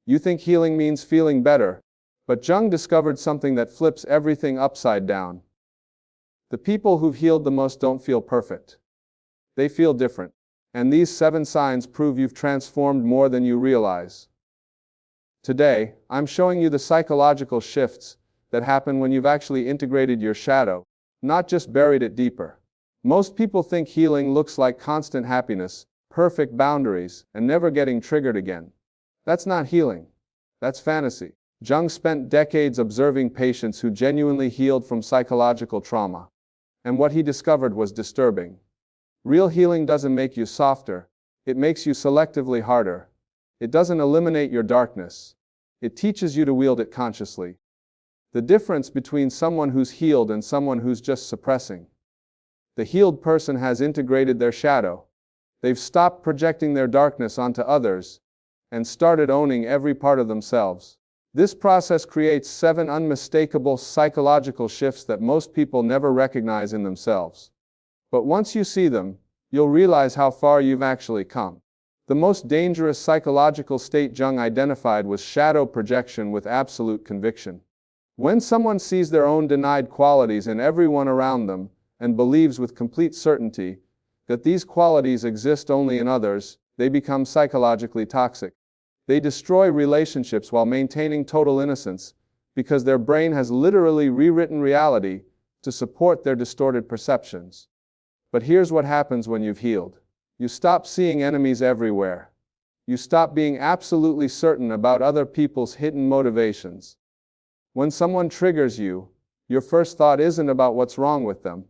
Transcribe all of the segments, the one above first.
You think healing means feeling better, but Jung discovered something that flips everything upside down. The people who've healed the most don't feel perfect. They feel different. And these 7 signs prove you've transformed more than you realize. Today, I'm showing you the psychological shifts that happen when you've actually integrated your shadow, not just buried it deeper. Most people think healing looks like constant happiness, perfect boundaries, and never getting triggered again. That's not healing. That's fantasy. Jung spent decades observing patients who genuinely healed from psychological trauma. And what he discovered was disturbing. Real healing doesn't make you softer. It makes you selectively harder. It doesn't eliminate your darkness. It teaches you to wield it consciously. The difference between someone who's healed and someone who's just suppressing. The healed person has integrated their shadow. They've stopped projecting their darkness onto others and started owning every part of themselves. This process creates 7 unmistakable psychological shifts that most people never recognize in themselves. But once you see them, you'll realize how far you've actually come. The most dangerous psychological state Jung identified was shadow projection with absolute conviction. When someone sees their own denied qualities in everyone around them and believes with complete certainty that these qualities exist only in others, they become psychologically toxic. They destroy relationships while maintaining total innocence because their brain has literally rewritten reality to support their distorted perceptions. But here's what happens when you've healed. You stop seeing enemies everywhere. You stop being absolutely certain about other people's hidden motivations. When someone triggers you, your first thought isn't about what's wrong with them.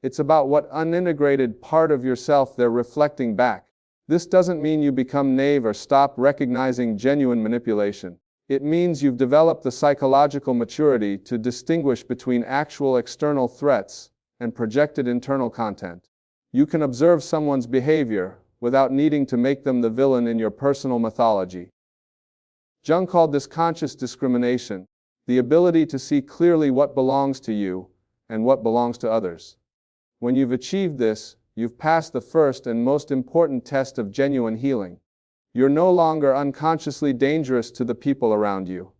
It's about what unintegrated part of yourself they're reflecting back. This doesn't mean you become naive or stop recognizing genuine manipulation. It means you've developed the psychological maturity to distinguish between actual external threats and projected internal content. You can observe someone's behavior without needing to make them the villain in your personal mythology. Jung called this conscious discrimination, the ability to see clearly what belongs to you and what belongs to others. When you've achieved this, you've passed the first and most important test of genuine healing. You're no longer unconsciously dangerous to the people around you.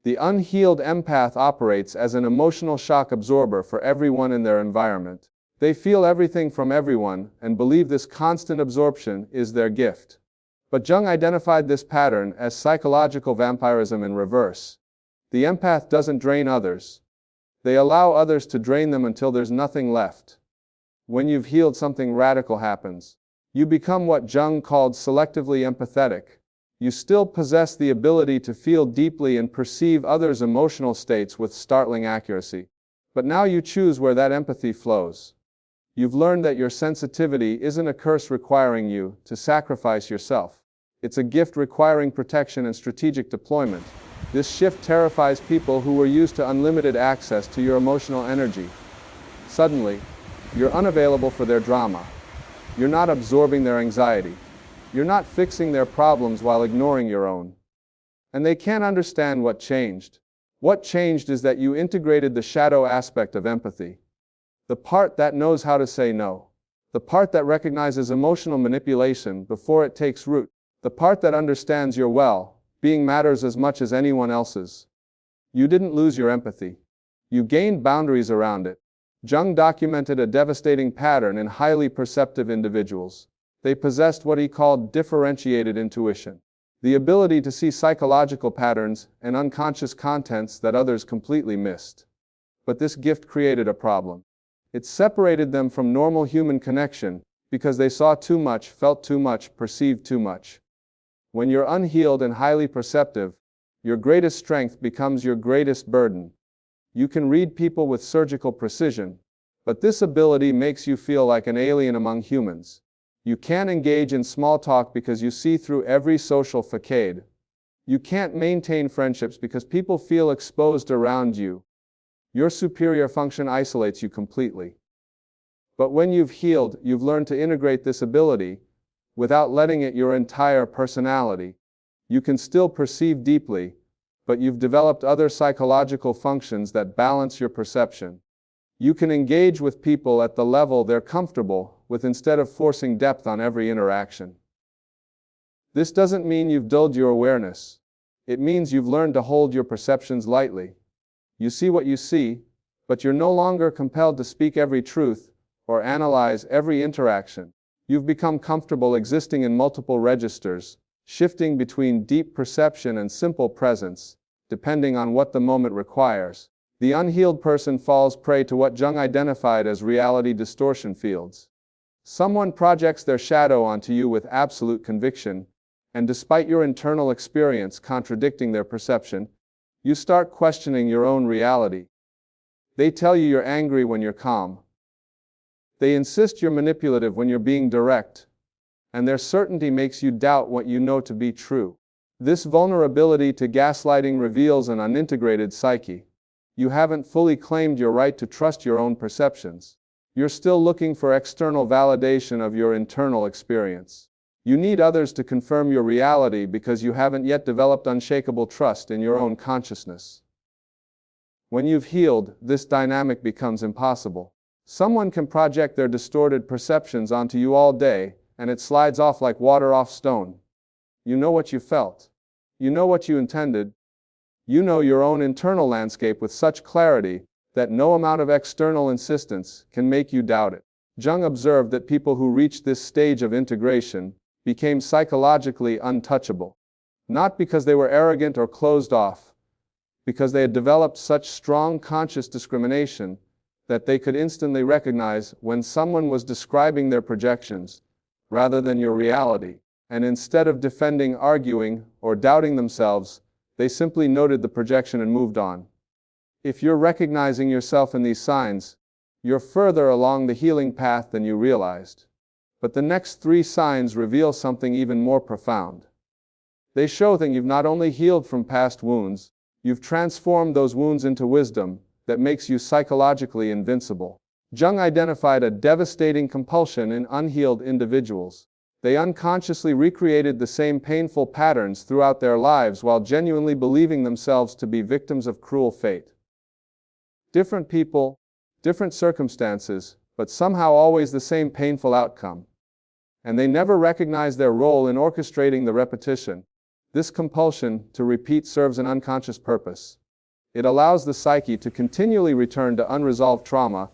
The unhealed empath operates as an emotional shock absorber for everyone in their environment. They feel everything from everyone and believe this constant absorption is their gift. But Jung identified this pattern as psychological vampirism in reverse. The empath doesn't drain others. They allow others to drain them until there's nothing left. When you've healed, something radical happens. You become what Jung called selectively empathetic. You still possess the ability to feel deeply and perceive others' emotional states with startling accuracy. But now you choose where that empathy flows. You've learned that your sensitivity isn't a curse requiring you to sacrifice yourself. It's a gift requiring protection and strategic deployment. This shift terrifies people who were used to unlimited access to your emotional energy. Suddenly, you're unavailable for their drama. You're not absorbing their anxiety. You're not fixing their problems while ignoring your own. And they can't understand what changed. What changed is that you integrated the shadow aspect of empathy. The part that knows how to say no. The part that recognizes emotional manipulation before it takes root. The part that understands your well-being matters as much as anyone else's. You didn't lose your empathy. You gained boundaries around it. Jung documented a devastating pattern in highly perceptive individuals. They possessed what he called differentiated intuition, the ability to see psychological patterns and unconscious contents that others completely missed. But this gift created a problem. It separated them from normal human connection because they saw too much, felt too much, perceived too much. When you're unhealed and highly perceptive, your greatest strength becomes your greatest burden. You can read people with surgical precision, but this ability makes you feel like an alien among humans. You can't engage in small talk because you see through every social facade. You can't maintain friendships because people feel exposed around you. Your superior function isolates you completely. But when you've healed, you've learned to integrate this ability without letting it your entire personality. You can still perceive deeply, but you've developed other psychological functions that balance your perception. You can engage with people at the level they're comfortable with instead of forcing depth on every interaction. This doesn't mean you've dulled your awareness. It means you've learned to hold your perceptions lightly. You see what you see, but you're no longer compelled to speak every truth or analyze every interaction. You've become comfortable existing in multiple registers, shifting between deep perception and simple presence, depending on what the moment requires. The unhealed person falls prey to what Jung identified as reality distortion fields. Someone projects their shadow onto you with absolute conviction, and despite your internal experience contradicting their perception, you start questioning your own reality. They tell you you're angry when you're calm. They insist you're manipulative when you're being direct, and their certainty makes you doubt what you know to be true. This vulnerability to gaslighting reveals an unintegrated psyche. You haven't fully claimed your right to trust your own perceptions. You're still looking for external validation of your internal experience. You need others to confirm your reality because you haven't yet developed unshakable trust in your own consciousness. When you've healed, this dynamic becomes impossible. Someone can project their distorted perceptions onto you all day, and it slides off like water off stone. You know what you felt. You know what you intended. You know your own internal landscape with such clarity that no amount of external insistence can make you doubt it. Jung observed that people who reached this stage of integration became psychologically untouchable. Not because they were arrogant or closed off, because they had developed such strong conscious discrimination that they could instantly recognize when someone was describing their projections rather than your reality. And instead of defending, arguing, or doubting themselves, they simply noted the projection and moved on. If you're recognizing yourself in these signs, you're further along the healing path than you realized. But the next 3 signs reveal something even more profound. They show that you've not only healed from past wounds, you've transformed those wounds into wisdom that makes you psychologically invincible. Jung identified a devastating compulsion in unhealed individuals. They unconsciously recreated the same painful patterns throughout their lives while genuinely believing themselves to be victims of cruel fate. Different people, different circumstances, but somehow always the same painful outcome. And they never recognize their role in orchestrating the repetition. This compulsion to repeat serves an unconscious purpose. It allows the psyche to continually return to unresolved trauma,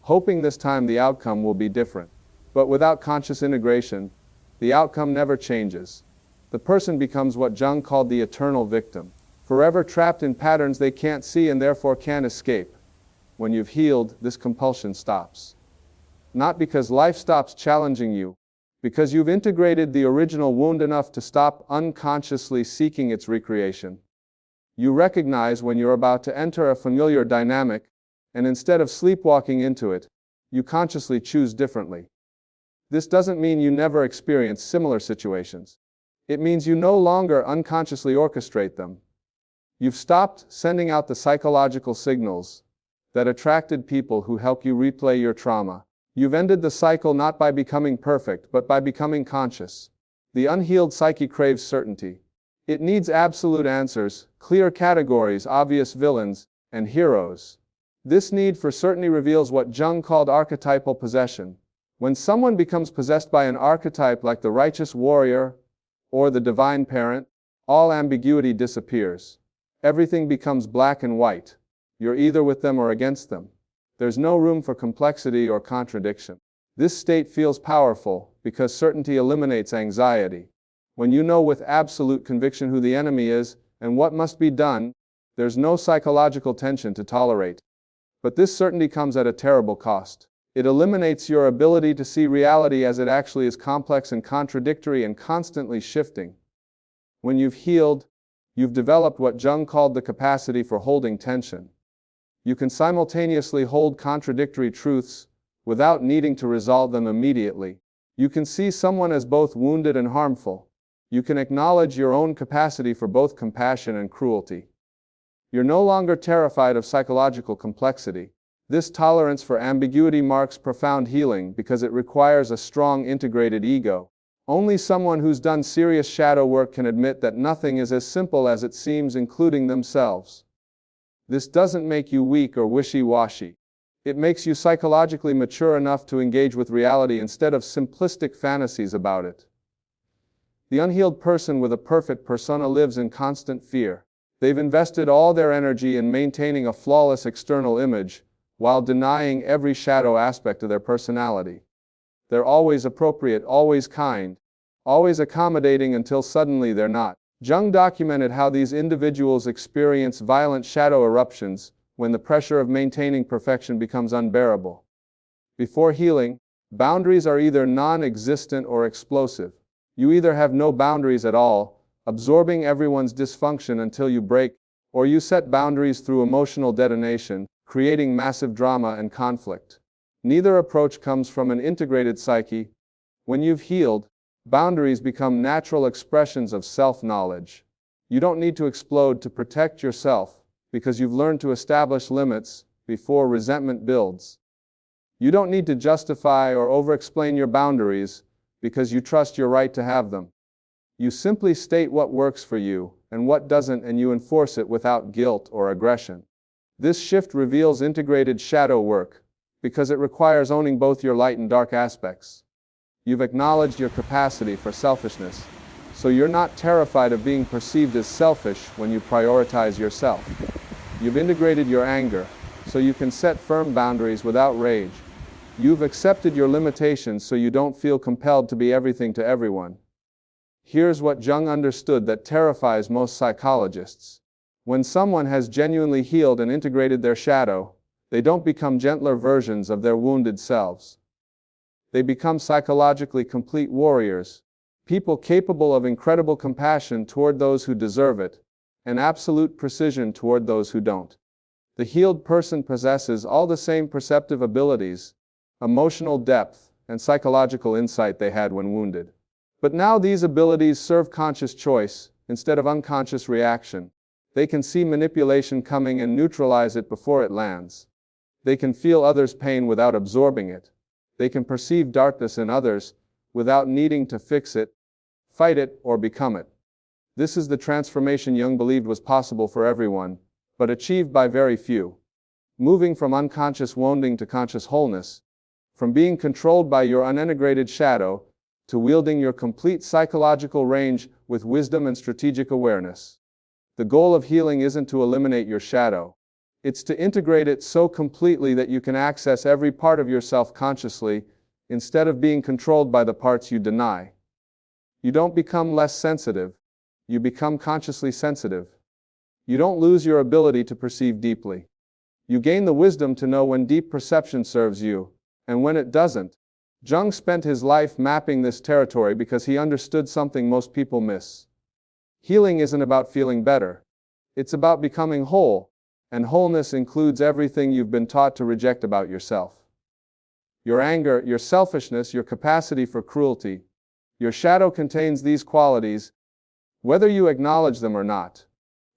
hoping this time the outcome will be different. But without conscious integration, the outcome never changes. The person becomes what Jung called the eternal victim, forever trapped in patterns they can't see and therefore can't escape. When you've healed, this compulsion stops. Not because life stops challenging you, because you've integrated the original wound enough to stop unconsciously seeking its recreation. You recognize when you're about to enter a familiar dynamic, and instead of sleepwalking into it, you consciously choose differently. This doesn't mean you never experience similar situations. It means you no longer unconsciously orchestrate them. You've stopped sending out the psychological signals that attracted people who help you replay your trauma. You've ended the cycle not by becoming perfect, but by becoming conscious. The unhealed psyche craves certainty. It needs absolute answers, clear categories, obvious villains, and heroes. This need for certainty reveals what Jung called archetypal possession. When someone becomes possessed by an archetype like the righteous warrior or the divine parent, all ambiguity disappears. Everything becomes black and white. You're either with them or against them. There's no room for complexity or contradiction. This state feels powerful because certainty eliminates anxiety. When you know with absolute conviction who the enemy is and what must be done, there's no psychological tension to tolerate. But this certainty comes at a terrible cost. It eliminates your ability to see reality as it actually is, complex and contradictory and constantly shifting. When you've healed, you've developed what Jung called the capacity for holding tension. You can simultaneously hold contradictory truths without needing to resolve them immediately. You can see someone as both wounded and harmful. You can acknowledge your own capacity for both compassion and cruelty. You're no longer terrified of psychological complexity. This tolerance for ambiguity marks profound healing because it requires a strong integrated ego. Only someone who's done serious shadow work can admit that nothing is as simple as it seems, including themselves. This doesn't make you weak or wishy-washy. It makes you psychologically mature enough to engage with reality instead of simplistic fantasies about it. The unhealed person with a perfect persona lives in constant fear. They've invested all their energy in maintaining a flawless external image, while denying every shadow aspect of their personality. They're always appropriate, always kind, always accommodating until suddenly they're not. Jung documented how these individuals experience violent shadow eruptions when the pressure of maintaining perfection becomes unbearable. Before healing, boundaries are either non-existent or explosive. You either have no boundaries at all, absorbing everyone's dysfunction until you break, or you set boundaries through emotional detonation, creating massive drama and conflict. Neither approach comes from an integrated psyche. When you've healed, boundaries become natural expressions of self-knowledge. You don't need to explode to protect yourself, because you've learned to establish limits before resentment builds. You don't need to justify or over-explain your boundaries, because you trust your right to have them. You simply state what works for you and what doesn't, and you enforce it without guilt or aggression. This shift reveals integrated shadow work, because it requires owning both your light and dark aspects. You've acknowledged your capacity for selfishness, so you're not terrified of being perceived as selfish when you prioritize yourself. You've integrated your anger, so you can set firm boundaries without rage. You've accepted your limitations so you don't feel compelled to be everything to everyone. Here's what Jung understood that terrifies most psychologists. When someone has genuinely healed and integrated their shadow, they don't become gentler versions of their wounded selves. They become psychologically complete warriors, people capable of incredible compassion toward those who deserve it, and absolute precision toward those who don't. The healed person possesses all the same perceptive abilities, emotional depth, and psychological insight they had when wounded. But now these abilities serve conscious choice instead of unconscious reaction. They can see manipulation coming and neutralize it before it lands. They can feel others' pain without absorbing it. They can perceive darkness in others without needing to fix it, fight it, or become it. This is the transformation Jung believed was possible for everyone, but achieved by very few. Moving from unconscious wounding to conscious wholeness, from being controlled by your unintegrated shadow, to wielding your complete psychological range with wisdom and strategic awareness. The goal of healing isn't to eliminate your shadow. It's to integrate it so completely that you can access every part of yourself consciously, instead of being controlled by the parts you deny. You don't become less sensitive. You become consciously sensitive. You don't lose your ability to perceive deeply. You gain the wisdom to know when deep perception serves you, and when it doesn't. Jung spent his life mapping this territory because he understood something most people miss. Healing isn't about feeling better. It's about becoming whole, and wholeness includes everything you've been taught to reject about yourself. Your anger, your selfishness, your capacity for cruelty. Your shadow contains these qualities, whether you acknowledge them or not.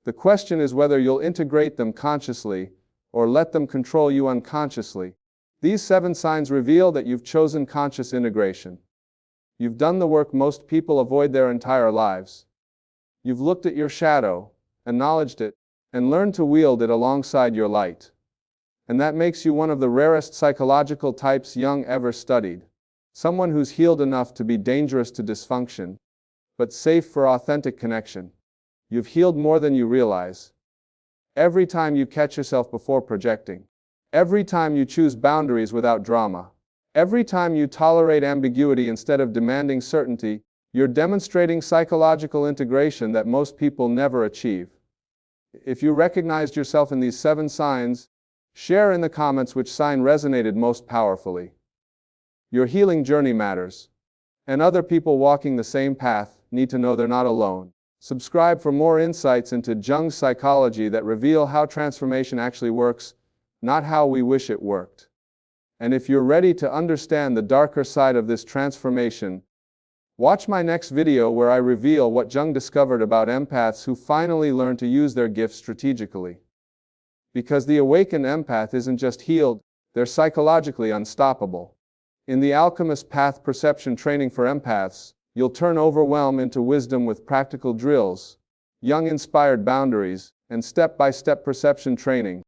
The question is whether you'll integrate them consciously, or let them control you unconsciously. These 7 signs reveal that you've chosen conscious integration. You've done the work most people avoid their entire lives. You've looked at your shadow, acknowledged it, and learned to wield it alongside your light. And that makes you one of the rarest psychological types Jung ever studied. Someone who's healed enough to be dangerous to dysfunction, but safe for authentic connection. You've healed more than you realize. Every time you catch yourself before projecting. Every time you choose boundaries without drama. Every time you tolerate ambiguity instead of demanding certainty, you're demonstrating psychological integration that most people never achieve. If you recognized yourself in these 7 signs, share in the comments which sign resonated most powerfully. Your healing journey matters, and other people walking the same path need to know they're not alone. Subscribe for more insights into Jung's psychology that reveal how transformation actually works, not how we wish it worked. And if you're ready to understand the darker side of this transformation, watch my next video where I reveal what Jung discovered about empaths who finally learn to use their gifts strategically. Because the awakened empath isn't just healed, they're psychologically unstoppable. In the Alchemist Path Perception Training for Empaths, you'll turn overwhelm into wisdom with practical drills, Jung-inspired boundaries, and step-by-step perception training.